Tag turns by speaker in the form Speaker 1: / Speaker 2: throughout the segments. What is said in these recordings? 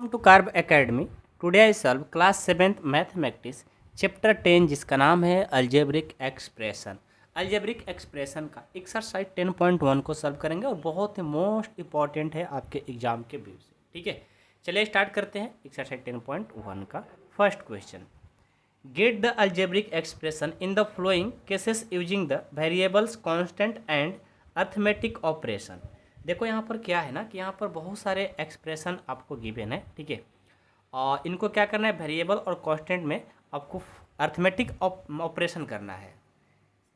Speaker 1: Welcome to Carb academy. Today I solve class 7th mathematics chapter 10 जिसका नाम है algebraic expression. Algebraic expression का exercise 10.1 को solve करेंगे और बहुत ही मोस्ट इंपॉर्टेंट है आपके एग्जाम के व्यू से। ठीक है, चलिए स्टार्ट करते हैं एक्सरसाइज 10.1 का first question. Get the algebraic expression in the flowing cases using the variables constant and arithmetic operation. देखो यहाँ पर क्या है ना कि यहाँ पर बहुत सारे एक्सप्रेशन आपको गिवन है। ठीक है, और इनको क्या करना है, वेरिएबल और कांस्टेंट में आपको अर्थमेटिक ऑपरेशन करना है।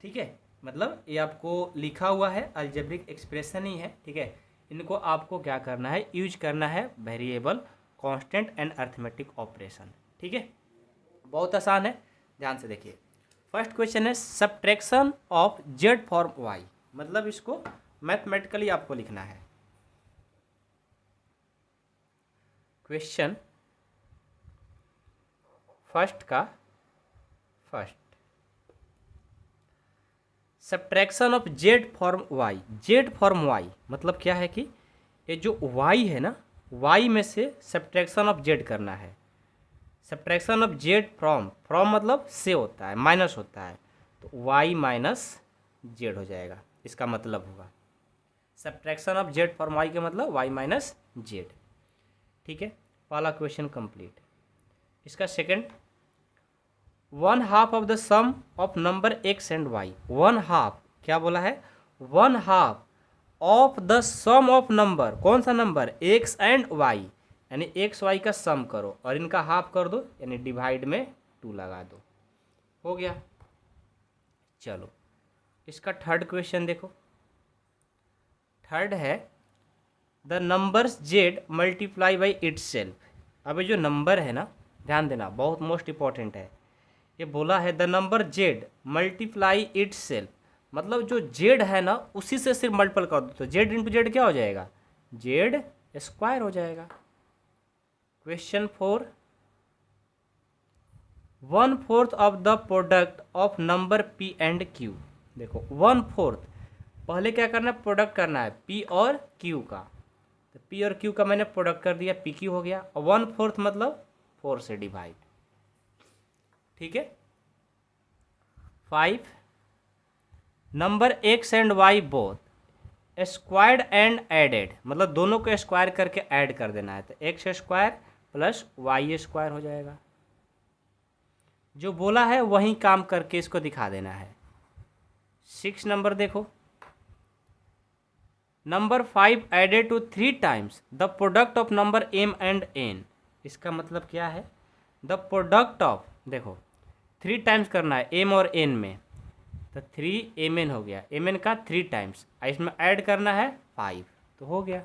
Speaker 1: ठीक है, मतलब ये आपको लिखा हुआ है अलजेब्रिक एक्सप्रेशन ही है। ठीक है, इनको आपको क्या करना है, यूज करना है variable constant and arithmetic operation. ठीक है, बहुत आसान है, ध्यान से देखिए। फर्स्ट क्वेश्चन है subtraction of z form y, मतलब इसको मैथमेटिकली आपको लिखना है। क्वेश्चन फर्स्ट का first, subtraction of z form y. Z form y मतलब क्या है कि ये जो वाई है ना, वाई में से सब्ट्रैक्शन ऑफ जेड करना है। सब्ट्रैक्शन ऑफ जेड फ्रॉम मतलब से होता है, माइनस होता है, तो वाई माइनस जेड हो जाएगा, इसका मतलब होगा subtraction of z from y का मतलब वाई माइनस जेड। ठीक है, पहला क्वेश्चन कंप्लीट। इसका second, 1/2 of the sum of number x and y. 1/2 क्या बोला है, 1/2 of the sum of number, कौन सा नंबर, एक्स एंड वाई, यानी एक्स वाई का सम करो और इनका हाफ कर दो, यानी डिवाइड में 2 लगा दो, हो गया। चलो इसका थर्ड क्वेश्चन देखो। थर्ड है the numbers Z multiply by its self. अब ये जो नंबर है ना, ध्यान देना, बहुत मोस्ट इंपॉर्टेंट है। ये बोला है the number Z multiply it's self, मतलब जो जेड है ना उसी से सिर्फ मल्टीपल कर दो, तो जेड इंटू जेड क्या हो जाएगा, जेड स्क्वायर हो जाएगा। Question 4, 1/4 of the product of number P and Q. देखो 1/4, पहले क्या करना है, प्रोडक्ट करना है पी और क्यू का, तो पी और क्यू का मैंने प्रोडक्ट कर दिया, पी क्यू हो गया, और 1/4 मतलब 4 से डिवाइड। ठीक है, 5, number x and y both squared and added, मतलब दोनों को स्क्वायर करके ऐड कर देना है, तो x square plus y square हो जाएगा। जो बोला है वही काम करके इसको दिखा देना है। 6 नंबर देखो, number 5 added to 3 times the product of number m and n. इसका मतलब क्या है, द प्रोडक्ट ऑफ, देखो 3 टाइम्स करना है एम और एन में, तो 3 एम एन हो गया, एम एन का 3 टाइम्स, इसमें ऐड करना है 5, तो हो गया।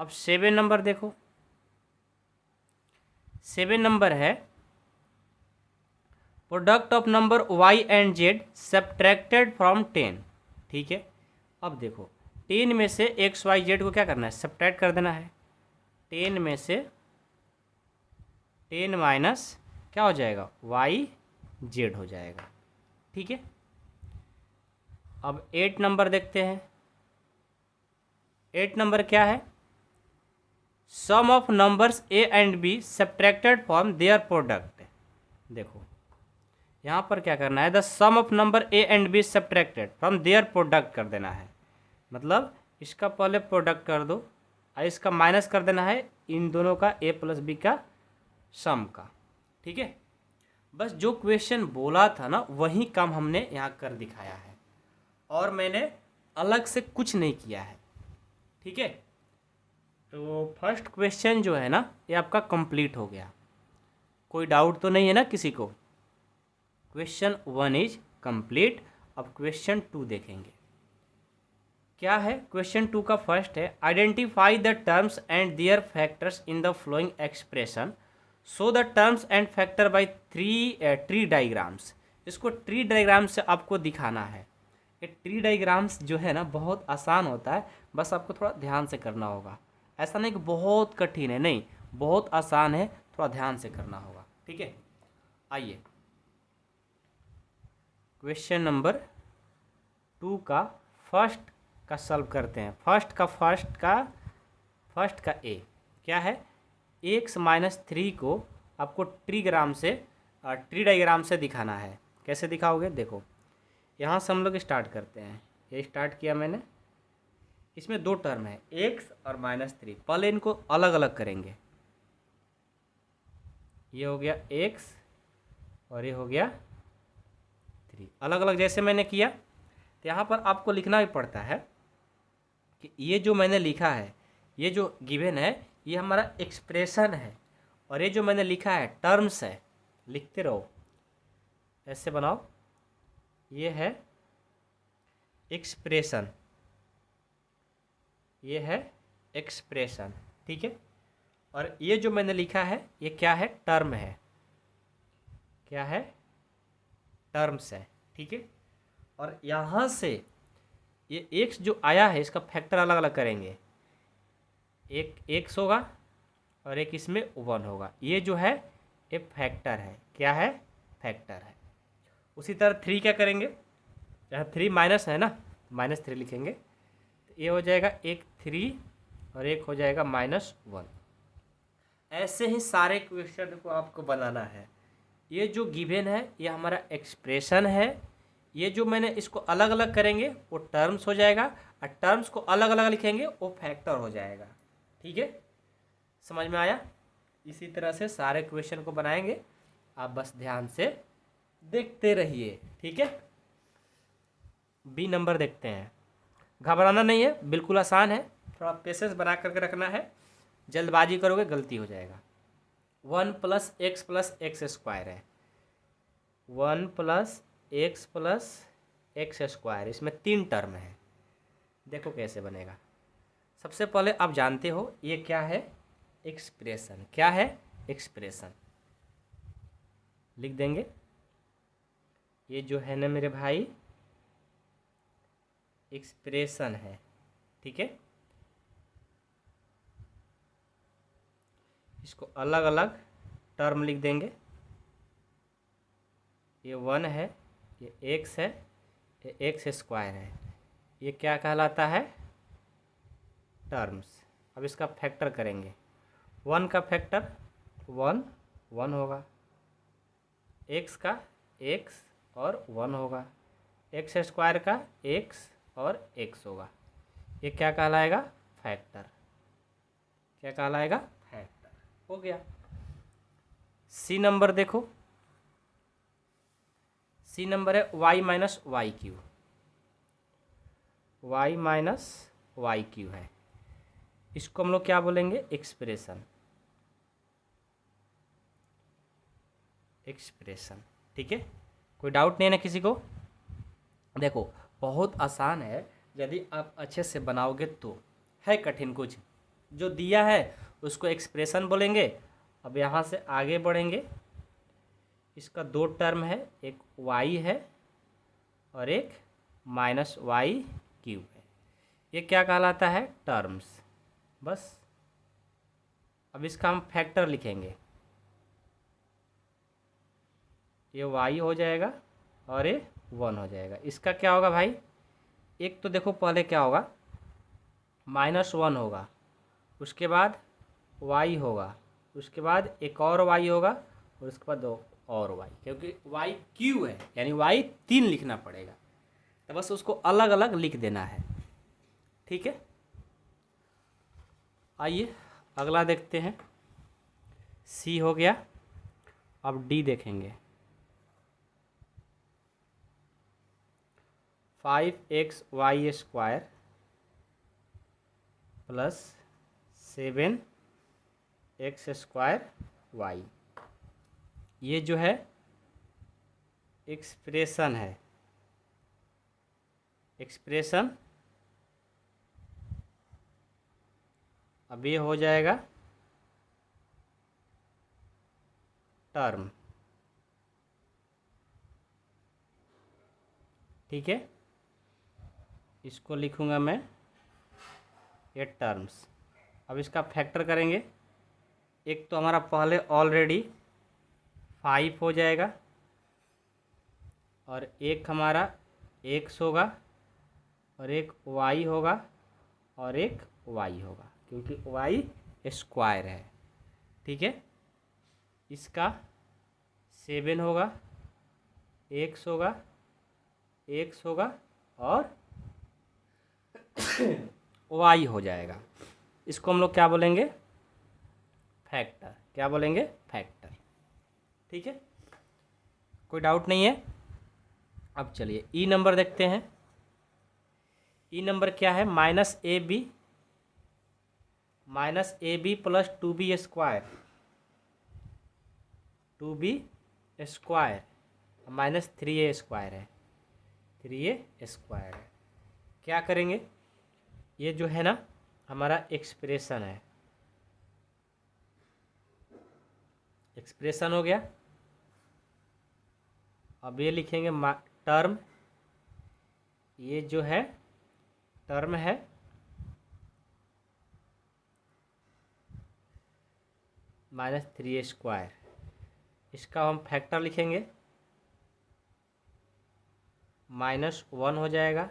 Speaker 1: अब 7 नंबर देखो, 7 नंबर है product of number y and z subtracted from 10। ठीक है, अब देखो 10 में से एक्स वाई जेड को क्या करना है, सब्ट्रैक्ट कर देना है। 10 में से 10 माइनस क्या हो जाएगा, वाई जेड हो जाएगा। ठीक है, अब 8 नंबर देखते हैं। 8 नंबर क्या है, sum of numbers A and B subtracted from their product. देखो यहाँ पर क्या करना है, the sum of number A and B subtracted from their product कर देना है, मतलब इसका पहले प्रोडक्ट कर दो और इसका माइनस कर देना है इन दोनों का, ए प्लस बी का सम का। ठीक है, बस जो क्वेश्चन बोला था ना वही काम हमने यहाँ कर दिखाया है, और मैंने अलग से कुछ नहीं किया है। ठीक है, तो फर्स्ट क्वेश्चन जो है ना ये आपका कंप्लीट हो गया। कोई डाउट तो नहीं है ना किसी को, क्वेश्चन 1 इज कंप्लीट। अब क्वेश्चन 2 देखेंगे क्या है। क्वेश्चन 2 का फर्स्ट है identify the terms and their factors in the following expression, so the terms and factor by tree diagrams. इसको ट्री डायग्राम से आपको दिखाना है। ये ट्री डायग्राम्स जो है ना बहुत आसान होता है, बस आपको थोड़ा ध्यान से करना होगा। ऐसा नहीं कि बहुत कठिन है, नहीं, बहुत आसान है, थोड़ा ध्यान से करना होगा। ठीक है, आइए क्वेश्चन नंबर 2 का फर्स्ट का सॉल्व करते हैं। फर्स्ट का ए क्या है, एक्स माइनस थ्री को आपको ट्री डायग्राम से दिखाना है। कैसे दिखाओगे? देखो यहाँ से हम लोग स्टार्ट करते हैं। ये स्टार्ट किया मैंने, इसमें दो टर्म है एक्स और माइनस थ्री। पहले इनको अलग अलग करेंगे। ये हो गया एक्स और ये हो गया थ्री। अलग अलग जैसे मैंने किया तो यहाँ पर आपको लिखना भी पड़ता है कि ये जो मैंने लिखा है, ये जो गिवन है, ये हमारा एक्सप्रेशन है, और ये जो मैंने लिखा है टर्म्स है। लिखते रहो, ऐसे बनाओ। ये है एक्सप्रेशन, ये है एक्सप्रेशन, ठीक है। और ये जो मैंने लिखा है ये क्या है? टर्म है। क्या है? टर्म्स है, ठीक है। और यहाँ से ये एक्स जो आया है इसका फैक्टर अलग अलग करेंगे। एक एक्स होगा और एक इसमें वन होगा। ये जो है ये फैक्टर है। क्या है? फैक्टर है। उसी तरह थ्री क्या करेंगे? यहाँ थ्री माइनस है ना, माइनस थ्री लिखेंगे तो ये हो जाएगा एक थ्री और एक हो जाएगा माइनस वन। ऐसे ही सारे क्वेश्चन को आपको बनाना है। ये जो गिवन है ये हमारा एक्सप्रेशन है। ये जो मैंने इसको अलग अलग करेंगे वो टर्म्स हो जाएगा, और टर्म्स को अलग अलग लिखेंगे वो फैक्टर हो जाएगा, ठीक है। समझ में आया? इसी तरह से सारे क्वेश्चन को बनाएंगे, आप बस ध्यान से देखते रहिए, ठीक है। बी नंबर देखते हैं। घबराना नहीं है, बिल्कुल आसान है, थोड़ा पेशेंस बना करके रखना है। जल्दबाजी करोगे गलती हो जाएगा। 1 + x स्क्वायर है। 1 + x स्क्वायर, इसमें तीन टर्म है। देखो कैसे बनेगा। सबसे पहले आप जानते हो ये क्या है? एक्सप्रेशन। क्या है? एक्सप्रेशन। लिख देंगे ये जो है ना मेरे भाई एक्सप्रेशन है, ठीक है। इसको अलग अलग टर्म लिख देंगे। ये वन है, ये एक्स है, ये एक्स स्क्वायर है। ये क्या कहलाता है? टर्म्स। अब इसका फैक्टर करेंगे। वन का फैक्टर वन होगा, एक्स का एक्स और वन होगा, एक्स स्क्वायर का एक्स और एक्स होगा। ये क्या कहलाएगा? फैक्टर। क्या कहलाएगा? फैक्टर। हो गया। सी नंबर देखो। सी नंबर है y - y³। y - y³ है। इसको हम लोग क्या बोलेंगे? एक्सप्रेशन। एक्सप्रेशन, ठीक है। कोई डाउट नहीं है ना किसी को? देखो बहुत आसान है, यदि आप अच्छे से बनाओगे तो। है कठिन कुछ? जो दिया है उसको एक्सप्रेशन बोलेंगे। अब यहाँ से आगे बढ़ेंगे। इसका दो टर्म है, एक y है और एक -y³ है। ये क्या कहलाता है? टर्म्स। बस अब इसका हम फैक्टर लिखेंगे। ये y हो जाएगा और ये 1 हो जाएगा। इसका क्या होगा भाई? एक तो देखो पहले क्या होगा, -1 होगा, उसके बाद y होगा, उसके बाद एक और y होगा और उसके बाद दो और y, क्योंकि y³ है यानी y 3 लिखना पड़ेगा। तो बस उसको अलग अलग लिख देना है, ठीक है। आइए अगला देखते हैं। C हो गया। अब D देखेंगे। 5xy² + 7x²y। ये जो है एक्सप्रेशन है। एक्सप्रेशन। अब ये हो जाएगा टर्म, ठीक है। इसको लिखूंगा मैं ये टर्म्स। अब इसका फैक्टर करेंगे। एक तो हमारा पहले ऑलरेडी 5 हो जाएगा और एक हमारा x होगा और एक y होगा और एक y होगा, क्योंकि y स्क्वायर है। ठीक है। इसका 7 होगा, x होगा, x होगा और y हो जाएगा। इसको हम लोग क्या बोलेंगे? फैक्टर। क्या बोलेंगे? फैक्टर। ठीक है, कोई डाउट नहीं है। अब चलिए ई नंबर देखते हैं। ई नंबर क्या है? Minus a b plus 2b square, 2b square minus 3a square है, 3a स्क्वायर है। क्या करेंगे? ये जो है ना हमारा एक्सप्रेशन है, एक्सप्रेशन हो गया। अब ये लिखेंगे टर्म, ये जो है टर्म है माइनस 3a स्क्वायर, इसका हम फैक्टर लिखेंगे, -1 हो जाएगा,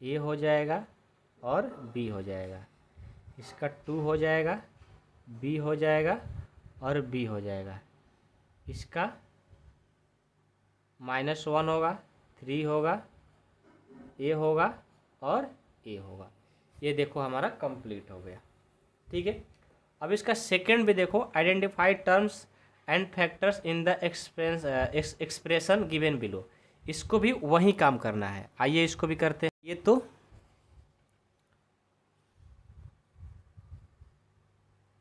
Speaker 1: ए हो जाएगा और बी हो जाएगा। इसका 2 हो जाएगा, बी हो जाएगा और बी हो जाएगा। इसका -1 होगा, 3 होगा, ए होगा और ए होगा। ये देखो हमारा कंप्लीट हो गया। ठीक है, अब इसका सेकंड भी देखो, identify terms and factors in the expression given below. इसको भी वही काम करना है। आइए इसको भी करते हैं। ये तो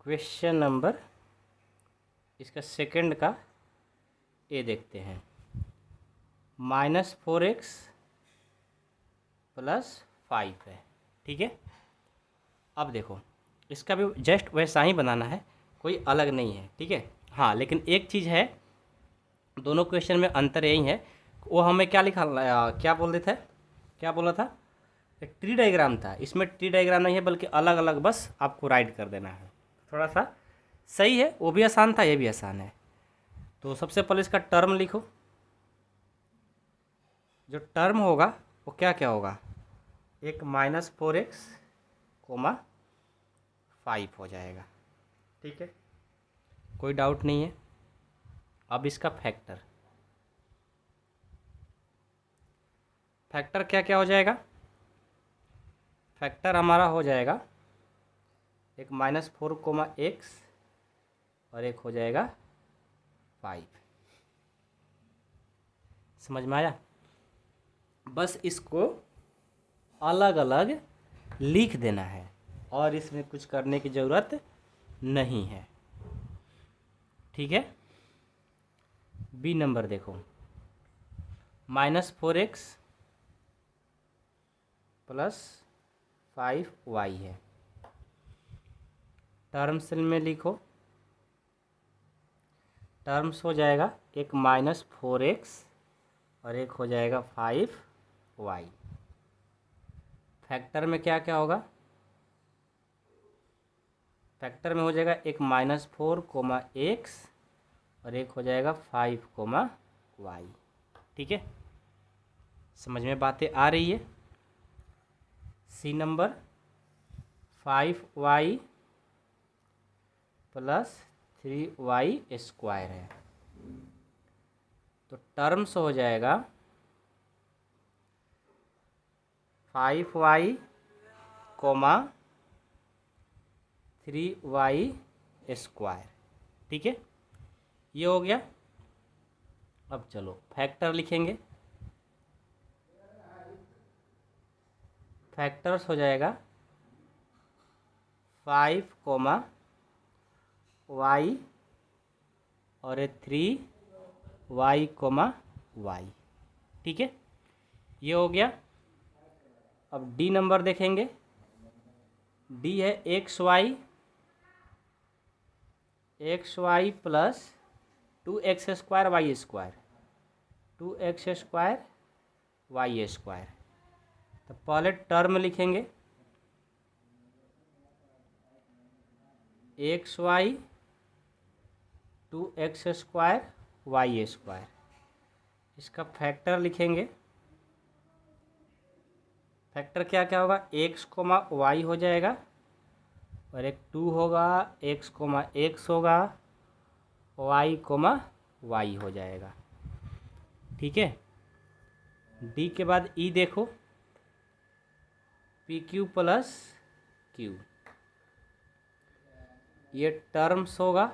Speaker 1: क्वेश्चन नंबर इसका सेकंड का ए देखते हैं। -4x + 5 है। ठीक है, अब देखो इसका भी जस्ट वैसा ही बनाना है, कोई अलग नहीं है। ठीक है, हाँ लेकिन एक चीज़ है, दोनों क्वेश्चन में अंतर यही है। वो हमें क्या लिखा, क्या बोल रहे थे, क्या बोला था? एक ट्री डायग्राम था। इसमें ट्री डायग्राम नहीं है, बल्कि अलग अलग बस आपको राइट कर देना है। थोड़ा सा सही है, वो भी आसान था, ये भी आसान है। तो सबसे पहले इसका टर्म लिखो। जो टर्म होगा वो क्या क्या होगा? एक -4x, 5 हो जाएगा। ठीक है, कोई डाउट नहीं है। अब इसका फैक्टर, फैक्टर क्या क्या हो जाएगा? फैक्टर हमारा हो जाएगा एक -4x और एक हो जाएगा 5। समझ में आया? बस इसको अलग अलग लिख देना है और इसमें कुछ करने की ज़रूरत नहीं है। ठीक है, बी नंबर देखो, -4x + 5y है। टर्म्स में लिखो, टर्म्स हो जाएगा एक -4x और एक हो जाएगा 5y। फैक्टर में क्या क्या होगा? फैक्टर में हो जाएगा एक -4x और एक हो जाएगा 5y। ठीक है, समझ में बातें आ रही है? सी नंबर 5y + 3y स्क्वायर है। तो टर्म्स हो जाएगा 5y, 3y स्क्वायर। ठीक है, ये हो गया। अब चलो फैक्टर लिखेंगे। फैक्टर्स हो जाएगा 5, y और 3y, y। ठीक है, ये हो गया। अब डी नंबर देखेंगे। डी है xy + 2x square y square, 2x square y square. तो पहले टर्म लिखेंगे xy 2x square y square. इसका फैक्टर लिखेंगे। फैक्टर क्या क्या होगा? x, y हो जाएगा और एक 2 होगा, x कोमा x होगा, y कोमा y हो जाएगा। ठीक है। डी के बाद ई देखो, पी क्यू प्लस क्यू, ये टर्म्स होगा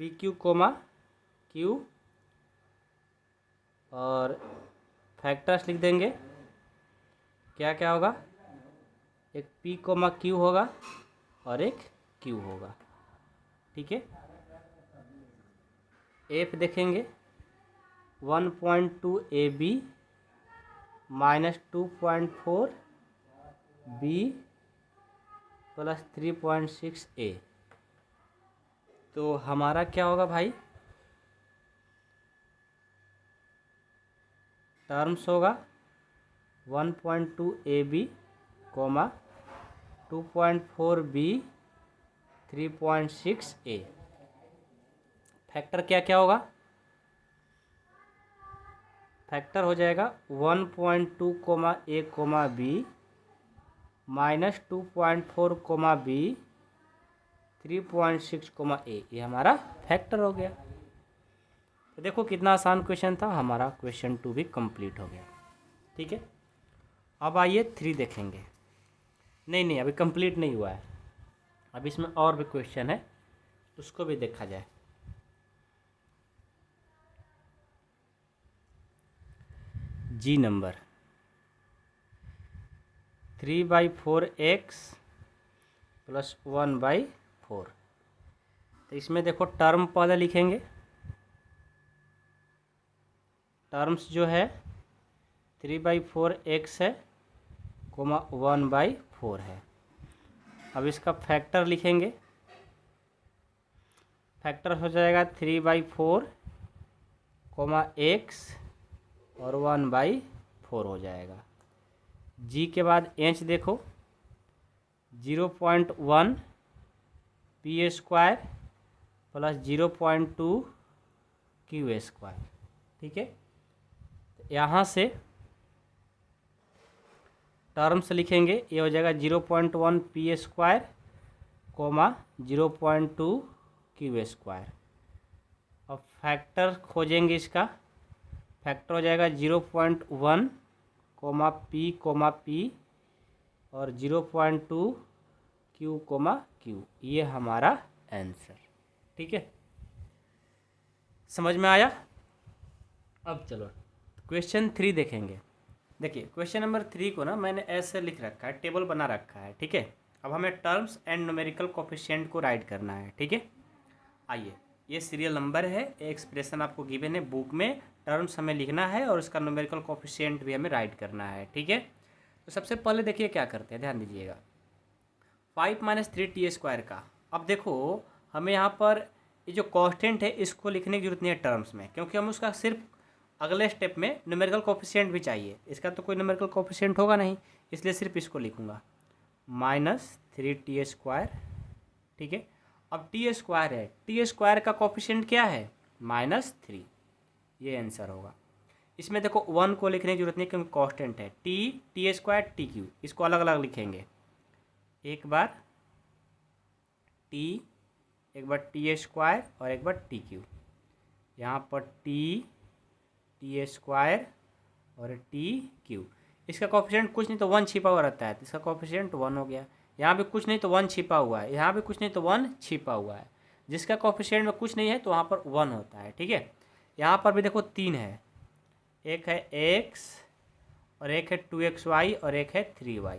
Speaker 1: पी क्यू कोमा क्यू, और फैक्टर्स लिख देंगे। क्या क्या होगा, एक पी कोमा क्यू होगा और एक क्यू होगा। ठीक है। एफ देखेंगे 1.2 A B minus 2.4 B plus 3.6 A. तो हमारा क्या होगा भाई, टर्म्स होगा 1.2 A B comma 2.4 B 3.6 A. Factor क्या क्या होगा, फैक्टर हो जाएगा 1.2 comma A comma B minus 2.4 comma B 3.6 comma A, ये हमारा फैक्टर हो गया। तो देखो कितना आसान क्वेश्चन था, हमारा क्वेश्चन 2 भी कंप्लीट हो गया। ठीक है। अब आइए 3 देखेंगे। नहीं अभी कंप्लीट नहीं हुआ है, अब इसमें और भी क्वेश्चन है, उसको भी देखा जाए। जी नंबर 3/4x प्लस 1/4। तो इसमें देखो टर्म पहले लिखेंगे, टर्म्स जो है 3/4x है कोमा 1/4 है। अब इसका फैक्टर लिखेंगे, फैक्टर हो जाएगा 3/4 कोमा x और 1/4 हो जाएगा। जी के बाद एच देखो 0.1 p square plus 0.2 q square. ठीक है। यहाँ से टर्म्स लिखेंगे, ये हो जाएगा 0.1 p square comma 0.2 q square. अब फैक्टर खोजेंगे, इसका फैक्टर हो जाएगा 0.1 कोमा पी और 0.2 क्यू कोमा क्यू, ये हमारा आंसर। ठीक है, समझ में आया। अब चलो क्वेश्चन 3 देखेंगे। देखिए क्वेश्चन नंबर 3 को ना मैंने ऐसे लिख रखा है, टेबल बना रखा है। ठीक है। अब हमें टर्म्स एंड न्यूमेरिकल कोफिशिएंट को राइट करना है। ठीक है। आइए, ये सीरियल नंबर है, एक्सप्रेशन आपको गिवन है बुक में, टर्म्स हमें लिखना है और उसका न्यूमेरिकल कोफिशिएंट भी हमें राइट करना है। ठीक है। तो सबसे पहले देखिए क्या करते हैं, ध्यान दीजिएगा। 5 - 3t² का, अब देखो हमें यहाँ पर ये जो कांस्टेंट है इसको लिखने की जरूरत नहीं है टर्म्स में, क्योंकि हम उसका सिर्फ अगले स्टेप में न्यूमेरिकल कोफिशिएंट भी चाहिए। इसका तो कोई न्यूमेरिकल कोफिशिएंट होगा नहीं, इसलिए सिर्फ इसको लिखूंगा -3t²। ठीक है। अब t² है, t² का कोफिशिएंट क्या है, -3, ये आंसर होगा। इसमें देखो 1 को लिखने की जरूरत नहीं क्योंकि कांस्टेंट है। t² tq, इसको अलग अलग लिखेंगे, एक बार t, एक बार t² और एक बार tq। यहाँ पर t² और tq, इसका कोफिशिएंट कुछ नहीं तो 1 छिपा हुआ रहता है, तो इसका कोफिशिएंट 1 हो गया। यहाँ भी कुछ नहीं तो 1 छिपा हुआ है, यहाँ भी कुछ नहीं तो 1 छिपा हुआ है। जिसका कोफिशिएंट में कुछ नहीं है तो वहाँ पर 1 होता है। ठीक है। यहाँ पर भी देखो 3 है, एक है x और एक है 2xy और एक है 3y।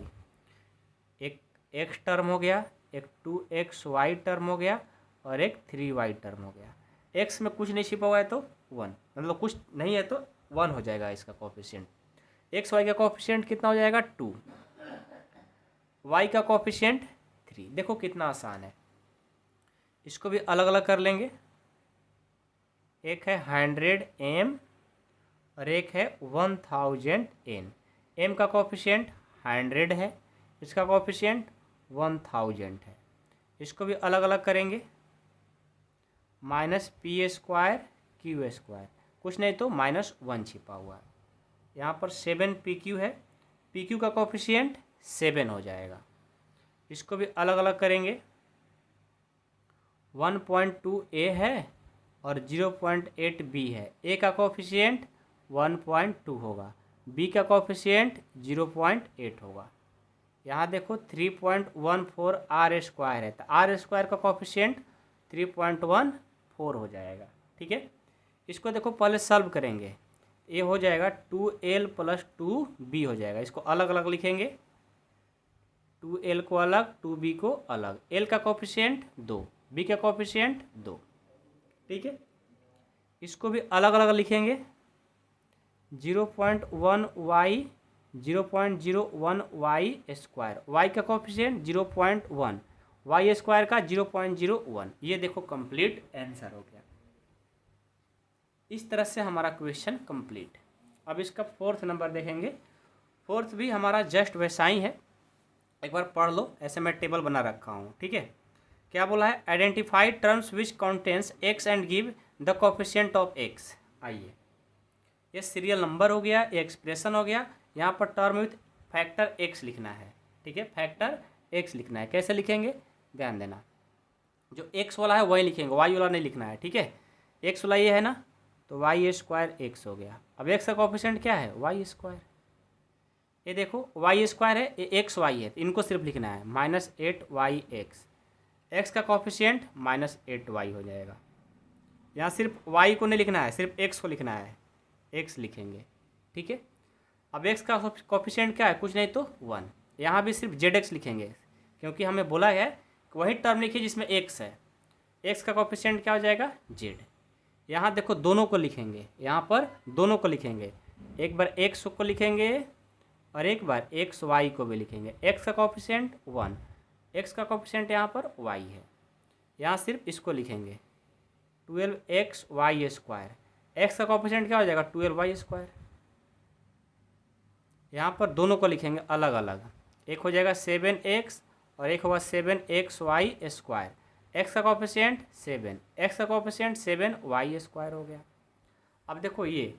Speaker 1: एक x टर्म हो गया, एक 2xy टर्म हो गया और एक 3y टर्म हो गया। x में कुछ नहीं छिपा हुआ है तो 1, मतलब कुछ नहीं है तो 1 हो जाएगा इसका कोफिशिएंट। xy का कोफिशिएंट कितना हो जाएगा 2, y का कोफिशिएंट 3। देखो कितना आसान है, इसको भी अलग अलग कर लेंगे। एक है 100 m और एक है 1000 n। m का कोफिशिएंट 100 है, इसका कोफिशिएंट 1000 है। इसको भी अलग अलग करेंगे, -p² q², कुछ नहीं तो -1 छिपा हुआ है। यहाँ पर 7pq है, pq का कोफिशिएंट 7 हो जाएगा। इसको भी अलग अलग करेंगे। 1.2 ए है और 0.8 बी है। ए का कोफिशिएंट 1.2 होगा, बी का कोफिशिएंट 0.8 होगा। यहाँ देखो 3.14 आर स्क्वायर है, तो आर स्क्वायर का कोफिशिएंट 3.14 हो जाएगा। ठीक है, इसको देखो पहले सॉल्व करेंगे। ये हो जाएगा 2l + 2b हो जाएगा। इसको अलग अलग लिखेंगे, 2l को अलग, 2b को अलग। l का कोफिशिएंट 2, b का कोफिशिएंट 2। ठीक है, इसको भी अलग अलग लिखेंगे। 0.1y 0.01y स्क्वायर, y का कोफिशिएंट 0.1, वाई स्क्वायर का 0.01। ये देखो कंप्लीट आंसर हो गया। इस तरह से हमारा क्वेश्चन कंप्लीट। अब इसका 4th नंबर देखेंगे। 4th भी हमारा जस्ट वैसा ही है, एक बार पढ़ लो। ऐसे मैं टेबल बना रखा हूँ। ठीक है, क्या बोला है? Identify terms which contains x and give the coefficient of x। आइए, ये सीरियल नंबर हो गया, ये एक्सप्रेशन हो गया। यहाँ पर टर्म विथ फैक्टर x लिखना है। ठीक है, फैक्टर x लिखना है। कैसे लिखेंगे ध्यान देना, जो x वाला है वही लिखेंगे, y वाला नहीं लिखना है। ठीक है, x वाला ये है ना, तो वाई स्क्वायर एक्स हो गया। अब x का कोफिशिएंट क्या है? Y square. ये देखो वाई स्क्वायर है, ये एक्स वाई है, तो इनको सिर्फ लिखना है -8yx। x का कोफिशिएंट -8y हो जाएगा। यहाँ सिर्फ y को नहीं लिखना है, सिर्फ x को लिखना है, x लिखेंगे। ठीक है, अब x का कोफिशिएंट क्या है? कुछ नहीं तो 1। यहाँ भी सिर्फ zx लिखेंगे, क्योंकि हमें बोला है कि वही टर्म लिखिए जिसमें x है। x का कोफिशिएंट क्या हो जाएगा? z। यहाँ देखो दोनों को लिखेंगे, यहाँ पर दोनों को लिखेंगे। एक बार x को लिखेंगे और एक बार एक्स वाई को भी लिखेंगे। x का कोफिशिएंट 1, x का कोफिशिएंट यहाँ पर y है, यहाँ सिर्फ इसको लिखेंगे 12xy स्क्वायर। x का कोफिशिएंट क्या हो जाएगा? 12y square. यहाँ पर दोनों को लिखेंगे अलग अलग। एक हो जाएगा 7x और एक होगा 7xy स्क्वायर। x का कोफिशिएंट 7, x का कोफिशिएंट 7y स्क्वायर हो गया। अब देखो ये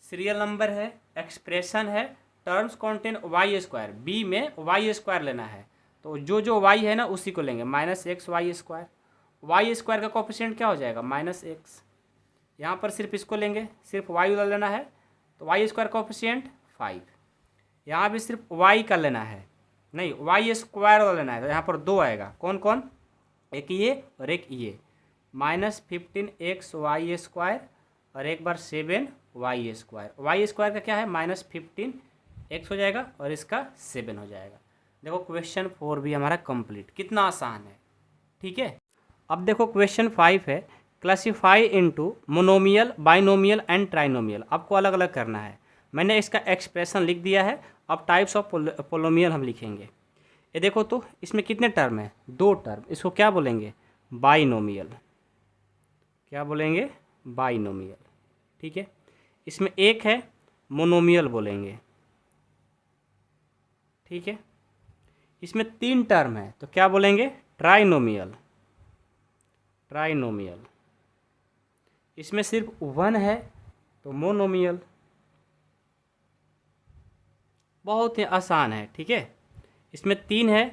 Speaker 1: सीरियल नंबर है, एक्सप्रेशन है, terms contain y square. B में वाई स्क्वायर लेना है, तो जो y है ना उसी को लेंगे, -xy स्क्वायर। वाई स्क्वायर का कोफिशिएंट क्या हो जाएगा? -x। यहाँ पर सिर्फ इसको लेंगे, सिर्फ y वाला लेना है, तो वाई स्क्वायर कोफिशिएंट 5। यहाँ भी सिर्फ y का लेना है, नहीं वाई स्क्वायर वाला लेना है, तो यहाँ पर 2 आएगा। कौन कौन? एक ये और एक ये, -15xy स्क्वायर और एक बार 7y स्क्वायर। वाई स्क्वायर का क्या है? -15x हो जाएगा और इसका 7 हो जाएगा। देखो क्वेश्चन 4 भी हमारा कंप्लीट। कितना आसान है। ठीक है, अब देखो क्वेश्चन 5 है, classify into monomial, binomial and trinomial. आपको अलग अलग करना है। मैंने इसका एक्सप्रेशन लिख दिया है। अब टाइप्स ऑफ पोलोमियल हम लिखेंगे। ये देखो तो इसमें कितने टर्म है? 2 टर्म। इसको क्या बोलेंगे? बाइनोमियल। क्या बोलेंगे? बाइनोमियल। ठीक है, इसमें एक है मोनोमियल बोलेंगे। ठीक है, इसमें 3 टर्म है, तो क्या बोलेंगे? ट्राइनोमियल। ट्राइनोमियल। इसमें सिर्फ 1 है, तो मोनोमियल। बहुत ही आसान है। ठीक है, इसमें 3 है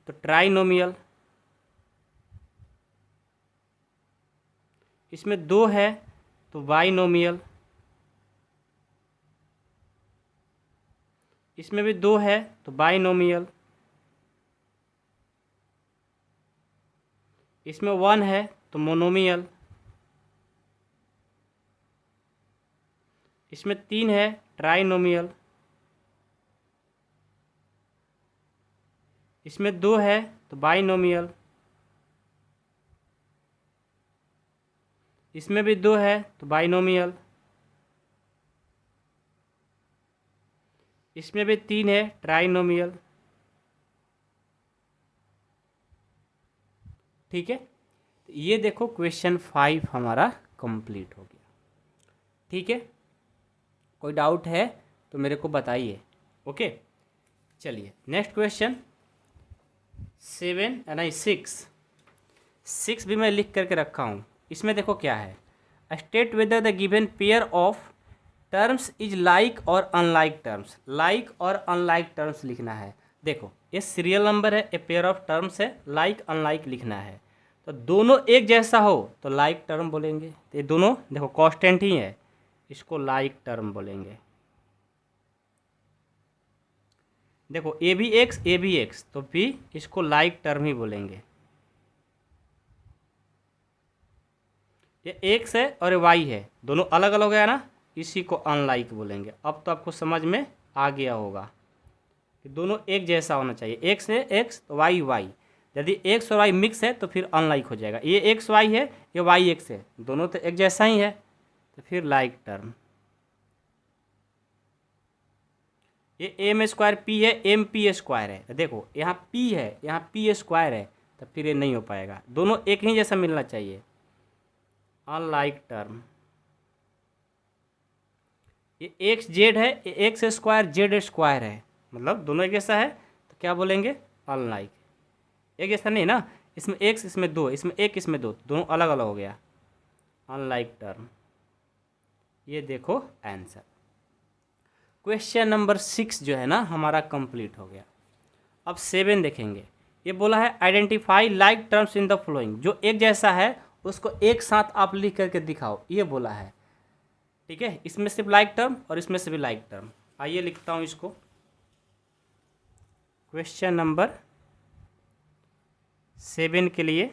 Speaker 1: तो ट्राइनोमियल, इसमें 2 है तो बाइनोमियल, इसमें भी 2 है तो बाइनोमियल, इसमें 1 है तो मोनोमियल, इसमें 3 है ट्राइनोमियल, इसमें 2 है तो बाइनोमियल, इसमें भी 2 है तो बाइनोमियल, इसमें भी 3 है ट्राइनोमियल। ठीक है, तो ये देखो क्वेश्चन 5 हमारा कंप्लीट हो गया। ठीक है, कोई डाउट है तो मेरे को बताइए। ओके, चलिए नेक्स्ट क्वेश्चन 6 भी मैं लिख करके रखा हूँ। इसमें देखो क्या है, state whether the given pair of terms is like और अनलाइक टर्म्स। लाइक और अनलाइक टर्म्स लिखना है। देखो ये सीरियल नंबर है, ए पेयर ऑफ टर्म्स है, लाइक अनलाइक लिखना है। तो दोनों एक जैसा हो तो लाइक टर्म बोलेंगे। तो ये दोनों देखो कांस्टेंट ही है, इसको लाइक टर्म बोलेंगे। देखो ए भी एक्स तो भी इसको लाइक टर्म ही बोलेंगे। ये एक्स है और ये वाई है, दोनों अलग अलग हो गया ना, इसी को अनलाइक बोलेंगे। अब तो आपको समझ में आ गया होगा कि दोनों एक जैसा होना चाहिए। एक्स है एक्स तो वाई वाई, यदि एक्स और वाई मिक्स है तो फिर अनलाइक हो जाएगा। ये एक्स वाई है, ये वाई एक्स है, दोनों तो एक जैसा ही है, तो फिर लाइक टर्म। ये एम स्क्वायर पी है, एम पी स्क्वायर है, देखो यहाँ पी है यहाँ पी स्क्वायर है, तो फिर ये नहीं हो पाएगा, दोनों एक ही जैसा मिलना चाहिए। Unlike term. ये एक्स जेड है, ये एक्स स्क्वायर जेड स्क्वायर है, मतलब दोनों एक जैसा है, तो क्या बोलेंगे अनलाइक। एक जैसा नहीं ना, इसमें एक्स इसमें दो, इसमें एक इसमें दो, दोनों अलग अलग हो गया, अनलाइक टर्म। ये देखो आंसर। क्वेश्चन नंबर 6 जो है ना हमारा कंप्लीट हो गया। अब 7 देखेंगे। ये बोला है identify like terms in the following, जो एक जैसा है उसको एक साथ आप लिख करके दिखाओ, ये बोला है। ठीक है, इसमें सिर्फ लाइक टर्म और इसमें से भी लाइक टर्म। आइए लिखता हूँ इसको। क्वेश्चन नंबर 7 के लिए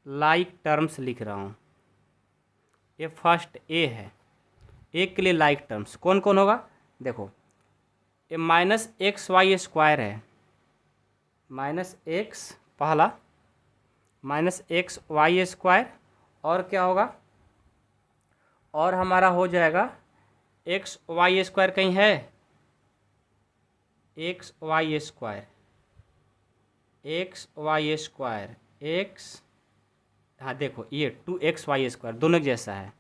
Speaker 1: लाइक टर्म्स लिख रहा हूँ। ये फर्स्ट ए है, ए के लिए लाइक टर्म्स कौन कौन होगा। देखो ये माइनस एक्स वाई स्क्वायर है, माइनस एक्स पहला, माइनस एक्स वाई स्क्वायर, और क्या होगा, और हमारा हो जाएगा एक्स वाई स्क्वायर कहीं है, x y square, x y square x, हाँ देखो ये 2xy स्क्वायर दोनों एक जैसा है,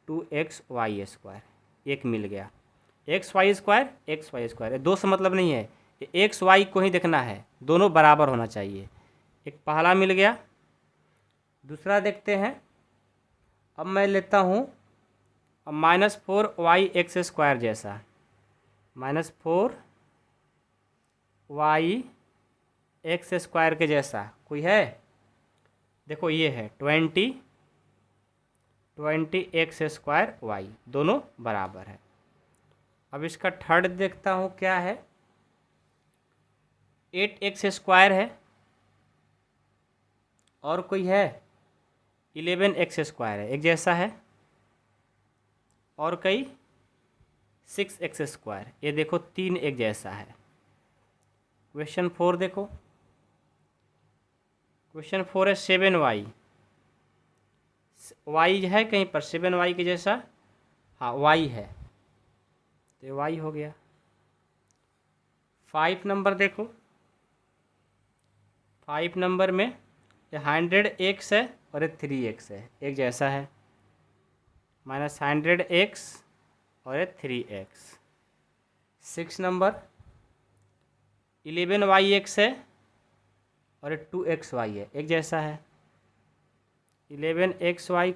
Speaker 1: 2xy स्क्वायर एक मिल गया, xy स्क्वायर, दो से मतलब नहीं है, ये एक्स वाई को ही देखना है, दोनों बराबर होना चाहिए। एक पहला मिल गया। दूसरा देखते हैं, अब मैं लेता हूँ -4y स्क्वायर जैसा, -4y स्क्वायर के जैसा कोई है। देखो ये है 20 स्क्वायर वाई, दोनों बराबर है। अब इसका थर्ड देखता हूँ क्या है, 8x स्क्वायर है, और कोई है 11x स्क्वायर है, एक जैसा है, और कई 6x स्क्वायर, ये देखो तीन एक जैसा है। क्वेश्चन 4 देखो, क्वेश्चन 4 है 7y, y है कहीं पर 7y के जैसा, हाँ y है, तो y हो गया। 5 नंबर देखो, 5 नंबर में ये 100x है और ये 3x है, एक जैसा है, -100x और ये 3x। 6 नंबर 11yx है और ये 2xy है, एक जैसा है, 11xy,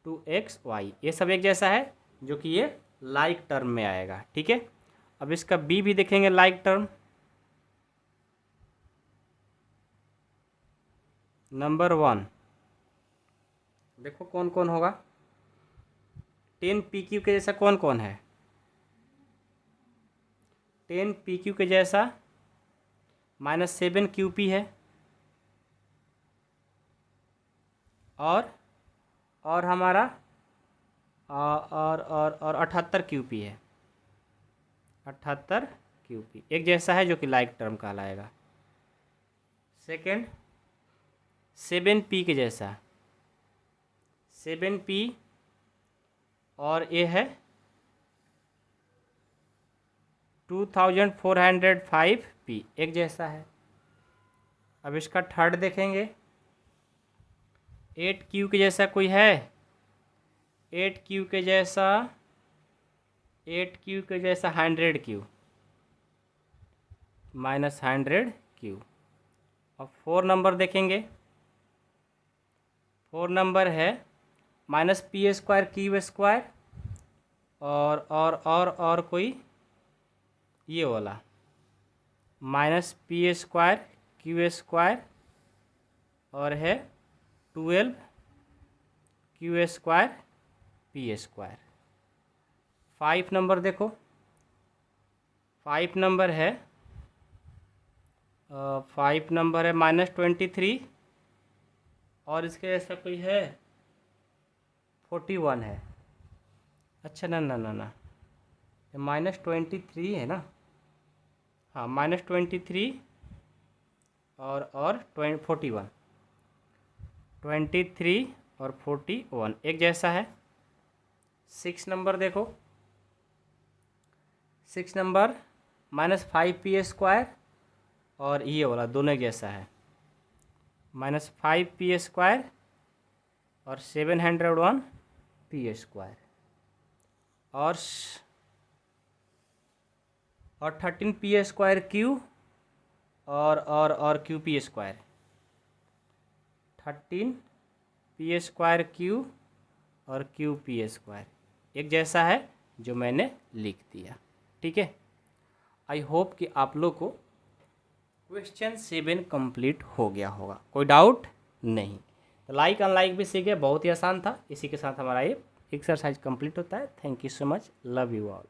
Speaker 1: 2xy, ये सब एक जैसा है, जो कि ये लाइक टर्म में आएगा। ठीक है, अब इसका बी भी देखेंगे लाइक टर्म। नंबर 1 देखो कौन कौन होगा, 10pq के जैसा कौन कौन है, 10pq के जैसा -7qp है, और हमारा और 78qp है, 78qp एक जैसा है, जो कि लाइक टर्म कहलाएगा। सेकेंड 7p के जैसा, 7p, और ये है 2405p, एक जैसा है। अब इसका थर्ड देखेंगे, 8q के जैसा कोई है, 8q के जैसा 100q, -100q। अब 4 नंबर देखेंगे, 4 नंबर है -p स्क्वायर q स्क्वायर, और कोई ये वाला minus P square Q square और है 12 Q square P square. 5 number देखो, 5 नंबर है -23 और इसके ऐसा कोई है 41 है। अच्छा ना ना ना ना, -23 है ना, हाँ -23 और 41, 23 और 41 एक जैसा है। 6 नंबर देखो, 6 नंबर -5 पी स्क्वायर और ये वाला दोनों एक जैसा है, -5 पी स्क्वायर और 701 पी स्क्वायर और 13 पी स्क्वायर क्यू और Q P square, 13 P square Q और क्यू पी स्क्वायर एक जैसा है जो मैंने लिख दिया। ठीक है, आई होप कि आप लोग को क्वेश्चन 7 कंप्लीट हो गया होगा, कोई डाउट नहीं। तो लाइक अनलाइक भी सीखे, बहुत ही आसान था। इसी के साथ हमारा ये एक्सरसाइज कंप्लीट होता है। Thank you so much, love you all.